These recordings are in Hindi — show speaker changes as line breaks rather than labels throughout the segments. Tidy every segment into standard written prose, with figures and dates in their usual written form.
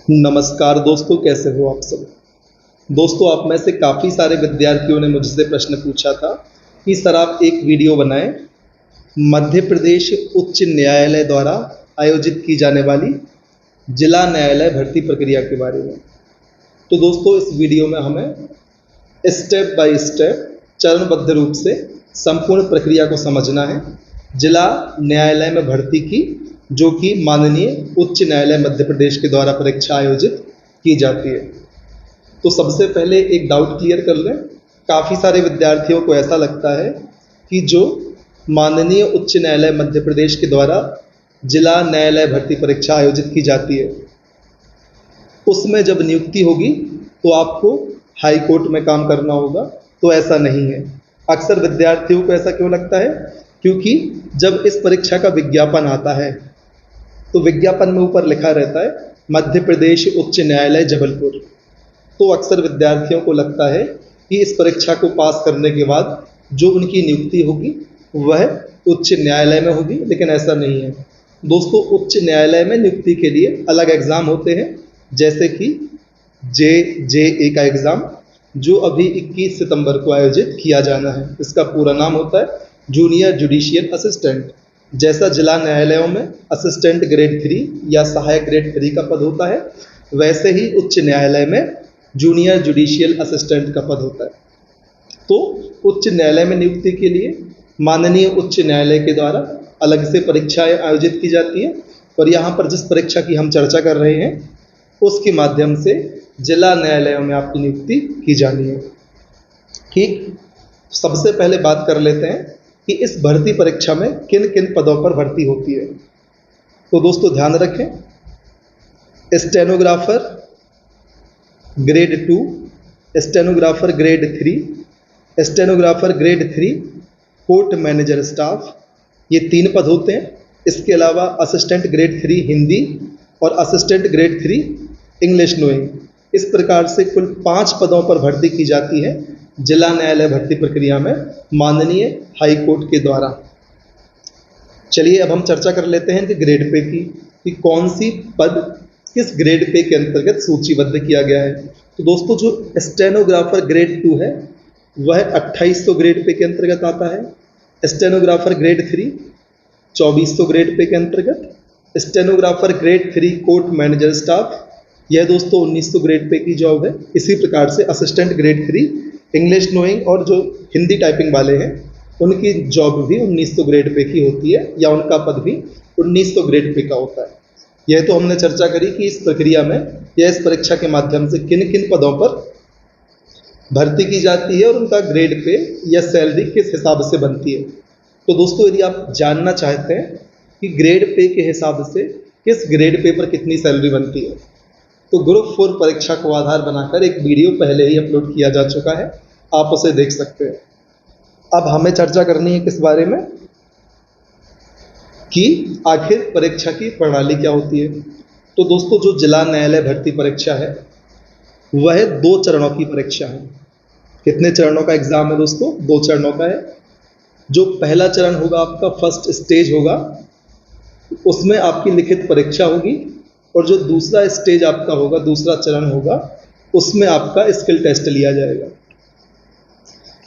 नमस्कार दोस्तों, कैसे हो आप सब। दोस्तों, आप में से काफ़ी सारे विद्यार्थियों ने मुझसे प्रश्न पूछा था कि सर आप एक वीडियो बनाएं मध्य प्रदेश उच्च न्यायालय द्वारा आयोजित की जाने वाली जिला न्यायालय भर्ती प्रक्रिया के बारे में। तो दोस्तों, इस वीडियो में हमें स्टेप बाय स्टेप चरणबद्ध रूप से संपूर्ण प्रक्रिया को समझना है जिला न्यायालय में भर्ती की, जो कि माननीय उच्च न्यायालय मध्य प्रदेश के द्वारा परीक्षा आयोजित की जाती है। तो सबसे पहले एक डाउट क्लियर कर लें। काफ़ी सारे विद्यार्थियों को ऐसा लगता है कि जो माननीय उच्च न्यायालय मध्य प्रदेश के द्वारा जिला न्यायालय भर्ती परीक्षा आयोजित की जाती है, उसमें जब नियुक्ति होगी तो आपको हाई कोर्ट में काम करना होगा। तो ऐसा नहीं है। अक्सर विद्यार्थियों को ऐसा क्यों लगता है? क्योंकि जब इस परीक्षा का विज्ञापन आता है तो विज्ञापन में ऊपर लिखा रहता है मध्य प्रदेश उच्च न्यायालय जबलपुर। तो अक्सर विद्यार्थियों को लगता है कि इस परीक्षा को पास करने के बाद जो उनकी नियुक्ति होगी वह उच्च न्यायालय में होगी, लेकिन ऐसा नहीं है। दोस्तों, उच्च न्यायालय में नियुक्ति के लिए अलग एग्ज़ाम होते हैं, जैसे कि JJA का एग्ज़ाम, जो अभी 21 सितंबर को आयोजित किया जाना है। इसका पूरा नाम होता है जूनियर जुडिशियल असिस्टेंट। जैसा जिला न्यायालयों में असिस्टेंट ग्रेड 3 या सहायक ग्रेड 3 का पद होता है, वैसे ही उच्च न्यायालय में जूनियर जुडिशियल असिस्टेंट का पद होता है। तो उच्च न्यायालय में नियुक्ति के लिए माननीय उच्च न्यायालय के द्वारा अलग से परीक्षाएं आयोजित की जाती है, और यहाँ पर जिस परीक्षा की हम चर्चा कर रहे हैं उसके माध्यम से जिला न्यायालयों में आपकी नियुक्ति की जानी है। ठीक, सबसे पहले बात कर लेते हैं कि इस भर्ती परीक्षा में किन किन पदों पर भर्ती होती है। तो दोस्तों ध्यान रखें, stenographer grade 2, stenographer grade 3, stenographer grade 3, court manager staff, ये 3 पद होते हैं। इसके अलावा असिस्टेंट ग्रेड 3 हिंदी और असिस्टेंट ग्रेड 3 इंग्लिश नोइंग। इस प्रकार से कुल 5 पदों पर भर्ती की जाती है जिला न्यायालय भर्ती प्रक्रिया में माननीय हाई कोर्ट के द्वारा। चलिए अब हम चर्चा कर लेते हैं कि ग्रेड पे की, कि कौन सी पद किस ग्रेड पे के अंतर्गत सूचीबद्ध किया गया है। तो दोस्तों, जो स्टेनोग्राफर ग्रेड 2 है वह 2800 ग्रेड पे के अंतर्गत आता है। स्टेनोग्राफर ग्रेड 3 2400 ग्रेड पे के अंतर्गत। Stenographer grade 3 court manager staff, यह दोस्तों 1900 ग्रेड पे की जॉब है। इसी प्रकार से असिस्टेंट ग्रेड 3 इंग्लिश नोइंग और जो हिंदी टाइपिंग वाले हैं उनकी जॉब भी 1900 ग्रेड पे की होती है, या उनका पद भी 1900 ग्रेड पे का होता है। यह तो हमने चर्चा करी कि इस प्रक्रिया में या इस परीक्षा के माध्यम से किन किन पदों पर भर्ती की जाती है और उनका ग्रेड पे या सैलरी किस हिसाब से बनती है। तो दोस्तों, यदि आप जानना चाहते हैं कि ग्रेड पे के हिसाब से किस ग्रेड पे पर कितनी सैलरी बनती है, तो ग्रुप 4 परीक्षा को आधार बनाकर एक वीडियो पहले ही अपलोड किया जा चुका है, आप उसे देख सकते हैं। अब हमें चर्चा करनी है किस बारे में, कि आखिर परीक्षा की प्रणाली क्या होती है। तो दोस्तों, जो जिला न्यायालय भर्ती परीक्षा है वह 2 चरणों की परीक्षा है। कितने चरणों का एग्जाम है दोस्तों? 2 चरणों का है। जो पहला चरण होगा आपका फर्स्ट स्टेज होगा, उसमें आपकी लिखित परीक्षा होगी, और जो दूसरा स्टेज आपका होगा, दूसरा चरण होगा, उसमें आपका स्किल टेस्ट लिया जाएगा,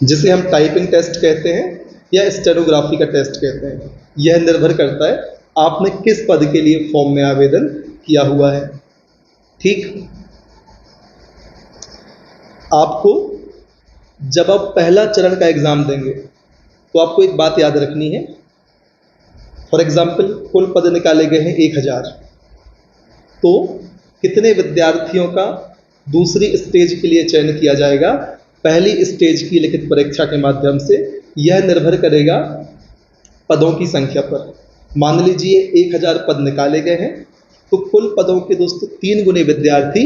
जिसे हम टाइपिंग टेस्ट कहते हैं या स्टेनोग्राफी का टेस्ट कहते हैं। यह निर्भर करता है आपने किस पद के लिए फॉर्म में आवेदन किया हुआ है। ठीक, आपको जब आप पहला चरण का एग्जाम देंगे तो आपको एक बात याद रखनी है। फॉर एग्जाम्पल, कुल पद निकाले गए हैं 1000, तो कितने विद्यार्थियों का दूसरी स्टेज के लिए चयन किया जाएगा पहली स्टेज की लिखित परीक्षा के माध्यम से, यह निर्भर करेगा पदों की संख्या पर। मान लीजिए 1000 पद निकाले गए हैं, तो कुल पदों के दोस्तों 3 गुने विद्यार्थी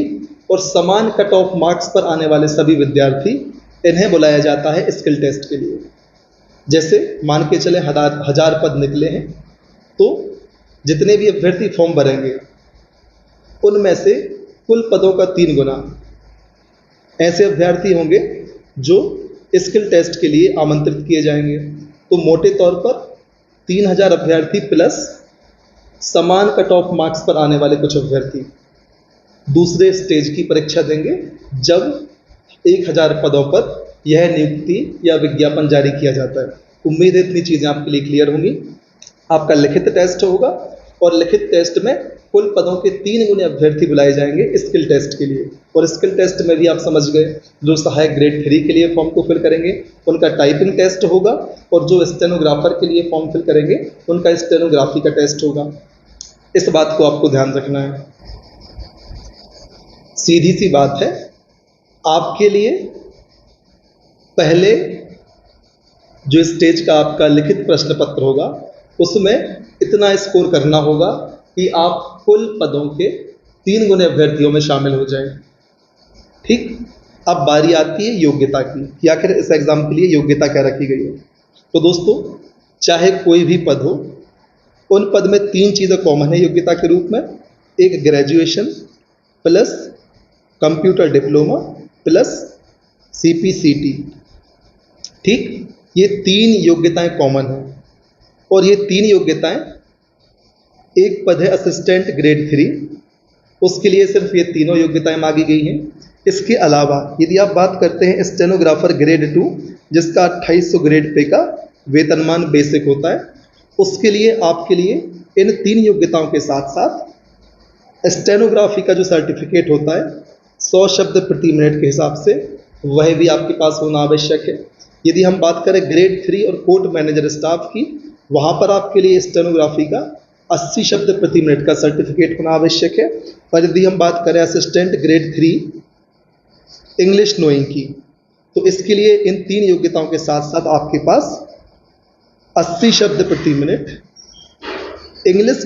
और समान कट ऑफ मार्क्स पर आने वाले सभी विद्यार्थी, इन्हें बुलाया जाता है स्किल टेस्ट के लिए। जैसे मान के चले 1000 पद निकले हैं, तो जितने भी अभ्यर्थी फॉर्म भरेंगे उनमें से कुल पदों का 3 गुना ऐसे अभ्यर्थी होंगे जो स्किल टेस्ट के लिए आमंत्रित किए जाएंगे। तो मोटे तौर पर 3000 अभ्यर्थी प्लस समान कट ऑफ मार्क्स पर आने वाले कुछ अभ्यर्थी, दूसरे स्टेज की परीक्षा देंगे जब 1000 पदों पर यह नियुक्ति या विज्ञापन जारी किया जाता है। उम्मीद है इतनी चीज़ें आपके लिए क्लियर होंगी। आपका लिखित टेस्ट होगा और लिखित टेस्ट में कुल पदों के 3 गुने अभ्यर्थी बुलाए जाएंगे स्किल टेस्ट के लिए। और स्किल टेस्ट में भी आप समझ गए, जो सहायक ग्रेड 3 के लिए फॉर्म को फिल करेंगे उनका टाइपिंग टेस्ट होगा, और जो स्टेनोग्राफर के लिए फॉर्म फिल करेंगे उनका स्टेनोग्राफी का टेस्ट होगा। इस बात को आपको ध्यान रखना है। सीधी सी बात है, आपके लिए पहले जो स्टेज का आपका लिखित प्रश्न पत्र होगा उसमें इतना स्कोर करना होगा कि आप कुल पदों के 3 गुने अभ्यर्थियों में शामिल हो जाएं। ठीक, अब बारी आती है योग्यता की कि आखिर इस एग्जाम के लिए योग्यता क्या रखी गई है। तो दोस्तों, चाहे कोई भी पद हो, उन पद में 3 चीज़ें कॉमन है योग्यता के रूप में। एक graduation plus computer diploma plus CPCT। ठीक, ये 3 योग्यताएं कॉमन हैं। और ये 3 योग्यताएं, एक पद है असिस्टेंट ग्रेड 3, उसके लिए सिर्फ ये तीनों योग्यताएं मांगी गई हैं। इसके अलावा यदि आप बात करते हैं स्टेनोग्राफर ग्रेड 2, जिसका 2800 ग्रेड पे का वेतनमान बेसिक होता है, उसके लिए आपके लिए इन 3 योग्यताओं के साथ साथ स्टेनोग्राफी का जो सर्टिफिकेट होता है 100 शब्द प्रति मिनट के हिसाब से, वह भी आपके पास होना आवश्यक है। यदि हम बात करें ग्रेड 3 और कोर्ट मैनेजर स्टाफ की, वहाँ पर आपके लिए स्टेनोग्राफी का 80 शब्द प्रति मिनट का सर्टिफिकेट होना आवश्यक है। और यदि हम बात करें असिस्टेंट ग्रेड 3 इंग्लिश नोइंग की, तो इसके लिए इन 3 योग्यताओं के साथ साथ आपके पास 80 शब्द प्रति मिनट इंग्लिश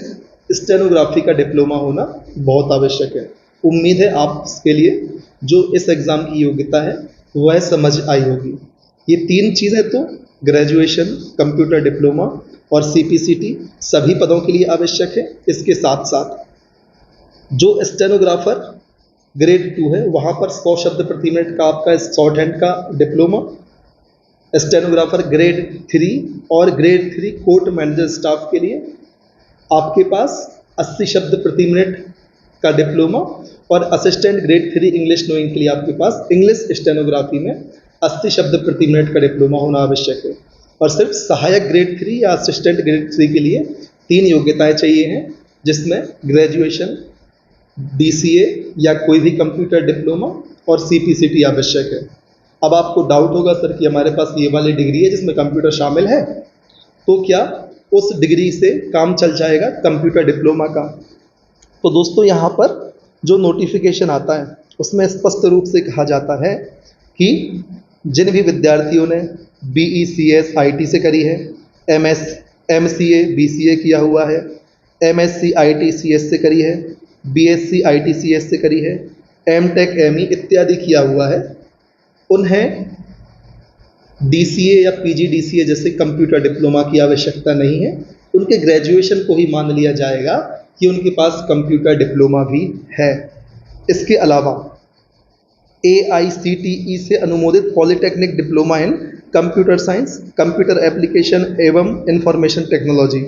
स्टेनोग्राफी का डिप्लोमा होना बहुत आवश्यक है। उम्मीद है आप इसके लिए जो इस एग्ज़ाम की योग्यता है वह समझ आई होगी। ये 3 चीज़ें तो ग्रेजुएशन, कंप्यूटर डिप्लोमा और CPCT सभी पदों के लिए आवश्यक है। इसके साथ साथ जो स्टेनोग्राफर ग्रेड 2 है, वहाँ पर 100 शब्द प्रति मिनट का आपका शॉर्ट हैंड का डिप्लोमा, स्टेनोग्राफर ग्रेड 3 और ग्रेड 3 कोर्ट मैनेजर स्टाफ के लिए आपके पास 80 शब्द प्रति मिनट का डिप्लोमा, और असिस्टेंट ग्रेड 3 इंग्लिश नोइंग के लिए आपके पास इंग्लिश स्टेनोग्राफी में 80 शब्द प्रति मिनट का डिप्लोमा होना आवश्यक है। और सिर्फ सहायक ग्रेड 3 या असिस्टेंट ग्रेड 3 के लिए 3 योग्यताएं चाहिए हैं, जिसमें ग्रेजुएशन, DCA या कोई भी कंप्यूटर डिप्लोमा और CPCT आवश्यक है। अब आपको डाउट होगा सर कि हमारे पास ये वाली डिग्री है जिसमें कंप्यूटर शामिल है, तो क्या उस डिग्री से काम चल जाएगा कंप्यूटर डिप्लोमा का? तो दोस्तों, यहाँ पर जो नोटिफिकेशन आता है उसमें स्पष्ट रूप से कहा जाता है कि जिन भी विद्यार्थियों ने BECS IT से करी है, MCA BCA किया हुआ है, MSc IT CS से करी है, BSc IT CS से करी है, MTech ME इत्यादि किया हुआ है, उन्हें DCA या PGDCA जैसे कंप्यूटर डिप्लोमा की आवश्यकता नहीं है। उनके ग्रेजुएशन को ही मान लिया जाएगा कि उनके पास कंप्यूटर डिप्लोमा भी है। इसके अलावा AICTE से अनुमोदित polytechnic diploma in computer science, computer application एवं इंफॉर्मेशन टेक्नोलॉजी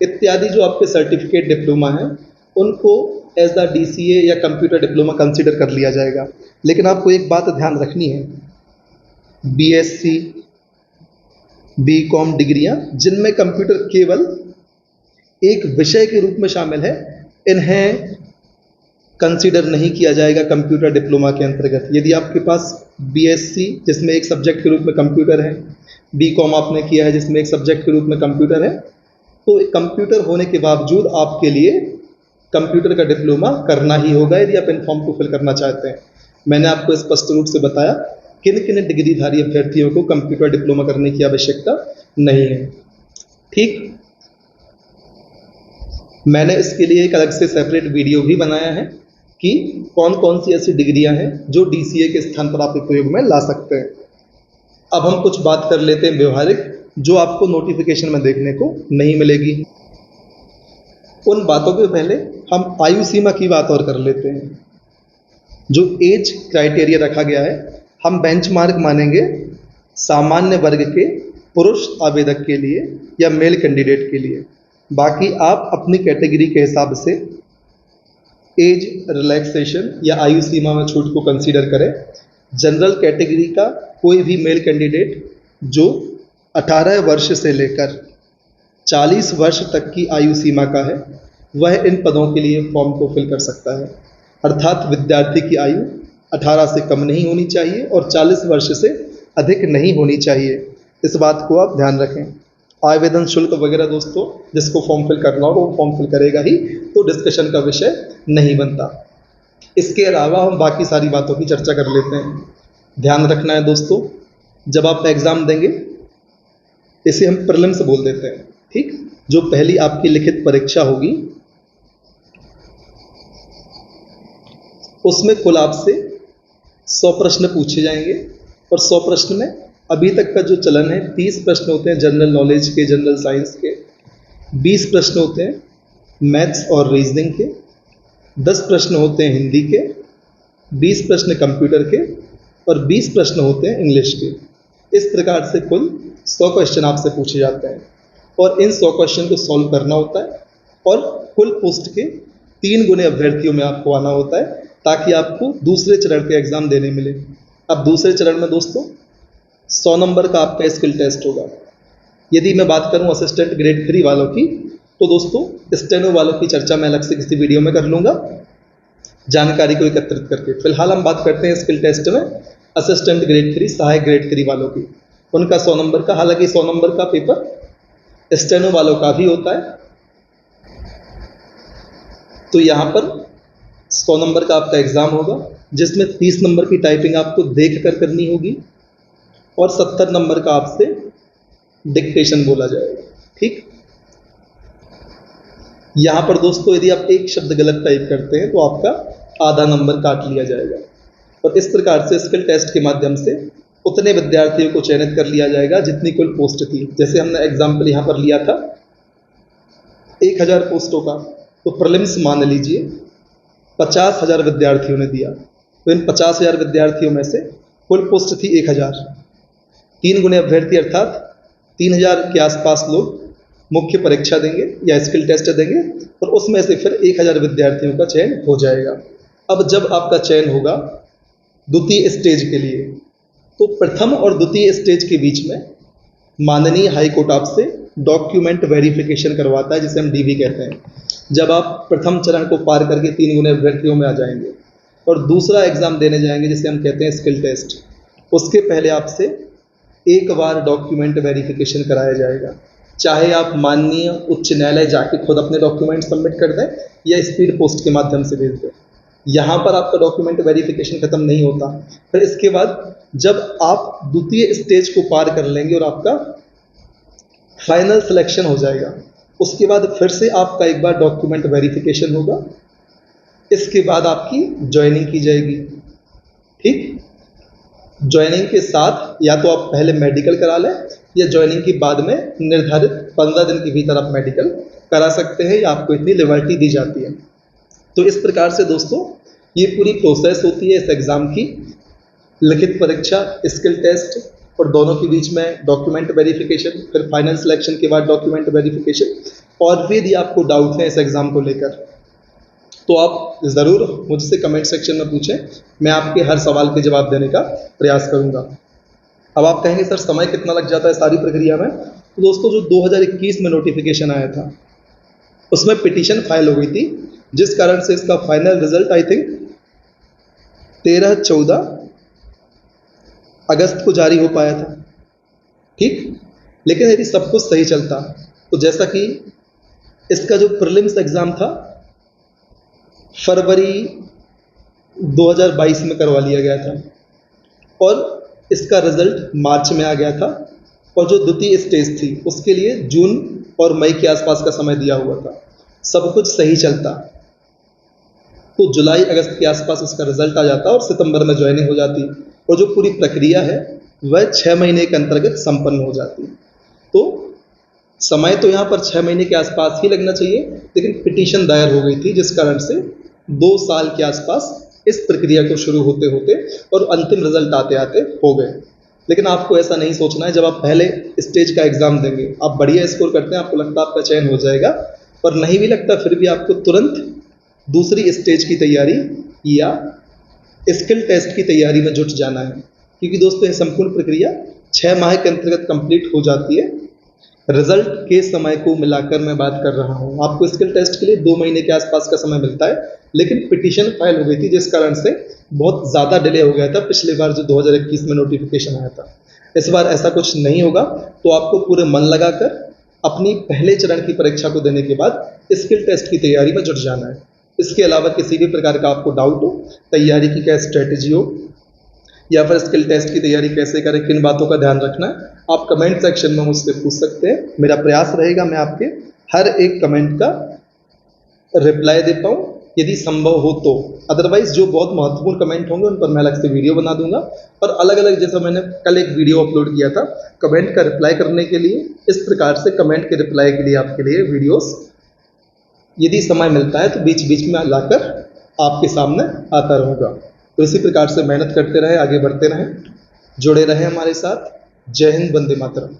इत्यादि जो आपके सर्टिफिकेट डिप्लोमा हैं, उनको एज द DCA या कंप्यूटर डिप्लोमा कंसिडर कर लिया जाएगा। लेकिन आपको एक बात ध्यान रखनी है, BSc BCom डिग्रियां जिनमें कंप्यूटर केवल एक विषय के रूप में शामिल है, इन्हें कंसीडर नहीं किया जाएगा कंप्यूटर डिप्लोमा के अंतर्गत। यदि आपके पास BSc जिसमें एक सब्जेक्ट के रूप में कंप्यूटर है, BCom आपने किया है जिसमें एक सब्जेक्ट के रूप में कंप्यूटर है, तो कंप्यूटर होने के बावजूद आपके लिए कंप्यूटर का डिप्लोमा करना ही होगा यदि आप इन फॉर्म को फिल करना चाहते हैं। मैंने आपको स्पष्ट रूप से बताया किन किन डिग्रीधारी अभ्यर्थियों को कंप्यूटर डिप्लोमा करने की आवश्यकता नहीं है। ठीक, मैंने इसके लिए एक अलग से सेपरेट वीडियो भी बनाया है कि कौन कौन सी ऐसी डिग्रियां हैं जो DCA के स्थान पर आप उपयोग में ला सकते हैं। अब हम कुछ बात कर लेते हैं व्यवहारिक, जो आपको नोटिफिकेशन में देखने को नहीं मिलेगी। उन बातों के पहले हम आयु सीमा की बात और कर लेते हैं। जो एज क्राइटेरिया रखा गया है, हम बेंचमार्क मानेंगे सामान्य वर्ग के पुरुष आवेदक के लिए या मेल कैंडिडेट के लिए। बाकी आप अपनी कैटेगरी के हिसाब से एज रिलैक्सेशन या आयु सीमा में छूट को कंसीडर करें, जनरल कैटेगरी का कोई भी मेल कैंडिडेट जो 18 वर्ष से लेकर 40 वर्ष तक की आयु सीमा का है वह इन पदों के लिए फॉर्म को फिल कर सकता है। अर्थात विद्यार्थी की आयु 18 से कम नहीं होनी चाहिए और 40 वर्ष से अधिक नहीं होनी चाहिए। इस बात को आप ध्यान रखें। आवेदन शुल्क वगैरह दोस्तों जिसको फॉर्म फिल करना हो वो फॉर्म फिल करेगा ही, तो डिस्कशन का विषय नहीं बनता। इसके अलावा हम बाकी सारी बातों की चर्चा कर लेते हैं। ध्यान रखना है दोस्तों, जब आप एग्ज़ाम देंगे, इसे हम प्रीलिम्स बोल देते हैं, ठीक, जो पहली आपकी लिखित परीक्षा होगी उसमें कुल आपसे 100 प्रश्न पूछे जाएंगे और 100 प्रश्न में अभी तक का जो चलन है 30 प्रश्न होते हैं जनरल नॉलेज के, जनरल साइंस के, 20 प्रश्न होते हैं मैथ्स और रीजनिंग के, 10 प्रश्न होते हैं हिंदी के, 20 प्रश्न कंप्यूटर के और 20 प्रश्न होते हैं इंग्लिश के। इस प्रकार से कुल 100 क्वेश्चन आपसे पूछे जाते हैं और इन 100 क्वेश्चन को सॉल्व करना होता है और कुल पोस्ट के 3 गुने अभ्यर्थियों में आपको आना होता है ताकि आपको दूसरे चरण के एग्ज़ाम देने मिले। अब दूसरे चरण में दोस्तों 100 नंबर का आपका स्किल टेस्ट होगा। यदि मैं बात करूं असिस्टेंट ग्रेड 3 वालों की, तो दोस्तों स्टेनो वालों की चर्चा मैं अलग से किसी वीडियो में कर लूँगा जानकारी को एकत्रित करके। फिलहाल हम बात करते हैं स्किल टेस्ट में असिस्टेंट ग्रेड 3, सहायक ग्रेड 3 वालों की, उनका 100 नंबर का। हालांकि 100 नंबर का पेपर स्टेनो वालों का भी होता है, तो यहाँ पर 100 नंबर का आपका एग्ज़ाम होगा जिसमें 30 नंबर की टाइपिंग आपको देख कर करनी होगी और 70 नंबर का आपसे डिक्टेशन बोला जाएगा, ठीक। यहाँ पर दोस्तों यदि आप एक शब्द गलत टाइप करते हैं तो आपका आधा नंबर काट लिया जाएगा और इस प्रकार से स्किल टेस्ट के माध्यम से उतने विद्यार्थियों को चयनित कर लिया जाएगा जितनी कुल पोस्ट थी। जैसे हमने एग्जाम्पल यहाँ पर लिया था 1000 पोस्टों का, तो प्रीलिम्स मान लीजिए 50,000 विद्यार्थियों ने दिया, तो इन 50,000 विद्यार्थियों में से कुल पोस्ट थी 1000, 3 गुने अभ्यर्थी अर्थात 3000 के आसपास लोग मुख्य परीक्षा देंगे या स्किल टेस्ट देंगे और उसमें से फिर 1000 विद्यार्थियों का चयन हो जाएगा। अब जब आपका चयन होगा द्वितीय स्टेज के लिए, तो प्रथम और द्वितीय स्टेज के बीच में माननीय हाईकोर्ट आपसे डॉक्यूमेंट वेरिफिकेशन करवाता है, जिसे हम डीवी कहते हैं। जब आप प्रथम चरण को पार करके 3 गुने अभ्यर्थियों में आ जाएंगे और दूसरा एग्जाम देने जाएंगे जिसे हम कहते हैं स्किल टेस्ट, उसके पहले आपसे एक बार डॉक्यूमेंट वेरिफिकेशन कराया जाएगा। चाहे आप माननीय उच्च न्यायालय जाके खुद अपने डॉक्यूमेंट सबमिट कर दें या स्पीड पोस्ट के माध्यम से भेज दें, यहाँ पर आपका डॉक्यूमेंट वेरिफिकेशन खत्म नहीं होता। फिर इसके बाद जब आप द्वितीय स्टेज को पार कर लेंगे और आपका फाइनल सिलेक्शन हो जाएगा, उसके बाद फिर से आपका एक बार डॉक्यूमेंट वेरिफिकेशन होगा। इसके बाद आपकी ज्वाइनिंग की जाएगी, ठीक। ज्वाइनिंग के साथ या तो आप पहले मेडिकल करा लें या ज्वाइनिंग के बाद में निर्धारित 15 दिन के भीतर आप मेडिकल करा सकते हैं या आपको इतनी लिबर्टी दी जाती है। तो इस प्रकार से दोस्तों ये पूरी प्रोसेस होती है इस एग्ज़ाम की। लिखित परीक्षा, स्किल टेस्ट और दोनों के बीच में डॉक्यूमेंट वेरिफिकेशन, फिर फाइनल सिलेक्शन के बाद डॉक्यूमेंट वेरिफिकेशन। और भी यदि आपको डाउट है इस एग्ज़ाम को लेकर तो आप ज़रूर मुझसे कमेंट सेक्शन में पूछें, मैं आपके हर सवाल के जवाब देने का प्रयास करूँगा। अब आप कहेंगे सर समय कितना लग जाता है सारी प्रक्रिया में? तो दोस्तों जो 2021 में नोटिफिकेशन आया था उसमें पिटीशन फाइल हो गई थी, जिस कारण से इसका फाइनल रिजल्ट आई थिंक 13-14 अगस्त को जारी हो पाया था, ठीक। लेकिन यदि सब कुछ सही चलता तो जैसा कि इसका जो प्रीलिम्स एग्ज़ाम था फरवरी 2022 में करवा लिया गया था और इसका रिजल्ट मार्च में आ गया था और जो द्वितीय स्टेज थी उसके लिए जून और मई के आसपास का समय दिया हुआ था। सब कुछ सही चलता तो जुलाई अगस्त के आसपास इसका रिजल्ट आ जाता और सितंबर में ज्वाइनिंग हो जाती और जो पूरी प्रक्रिया है वह 6 महीने के अंतर्गत संपन्न हो जाती। तो समय तो यहाँ पर 6 महीने के आसपास ही लगना चाहिए, लेकिन पिटीशन दायर हो गई थी जिस कारण से 2 साल के आसपास इस प्रक्रिया को शुरू होते होते और अंतिम रिजल्ट आते आते हो गए। लेकिन आपको ऐसा नहीं सोचना है, जब आप पहले स्टेज का एग्ज़ाम देंगे, आप बढ़िया स्कोर करते हैं, आपको लगता है आपका चयन हो जाएगा, और नहीं भी लगता फिर भी आपको तुरंत दूसरी स्टेज की तैयारी या स्किल टेस्ट की तैयारी में जुट जाना है, क्योंकि दोस्तों यह संपूर्ण प्रक्रिया 6 माह के अंतर्गत कंप्लीट हो जाती है। रिजल्ट के समय को मिलाकर मैं बात कर रहा हूँ। आपको स्किल टेस्ट के लिए 2 महीने के आसपास का समय मिलता है, लेकिन पिटीशन फाइल हो गई थी जिस कारण से बहुत ज़्यादा डिले हो गया था पिछली बार जो 2021 में नोटिफिकेशन आया था। इस बार ऐसा कुछ नहीं होगा, तो आपको पूरे मन लगाकर अपनी पहले चरण की परीक्षा को देने के बाद स्किल टेस्ट की तैयारी में जुट जाना है। इसके अलावा किसी भी प्रकार का आपको डाउट हो, तैयारी की क्या स्ट्रेटेजी हो, या फिर स्किल टेस्ट की तैयारी कैसे करें, किन बातों का ध्यान रखना है, आप कमेंट सेक्शन में मुझसे पूछ सकते हैं। मेरा प्रयास रहेगा मैं आपके हर एक कमेंट का रिप्लाई दे पाऊँ यदि संभव हो तो। अदरवाइज जो बहुत महत्वपूर्ण कमेंट होंगे उन पर मैं अलग से वीडियो बना दूंगा, और अलग अलग, जैसा मैंने कल एक वीडियो अपलोड किया था कमेंट का रिप्लाई करने के लिए, इस प्रकार से कमेंट के रिप्लाई के लिए आपके लिए वीडियोस यदि समय मिलता है तो बीच बीच में लाकर आपके सामने आता रहूँगा। तो इसी प्रकार से मेहनत करते रहे, आगे बढ़ते रहें, जुड़े रहें हमारे साथ। जय हिंद, वंदे मातरम।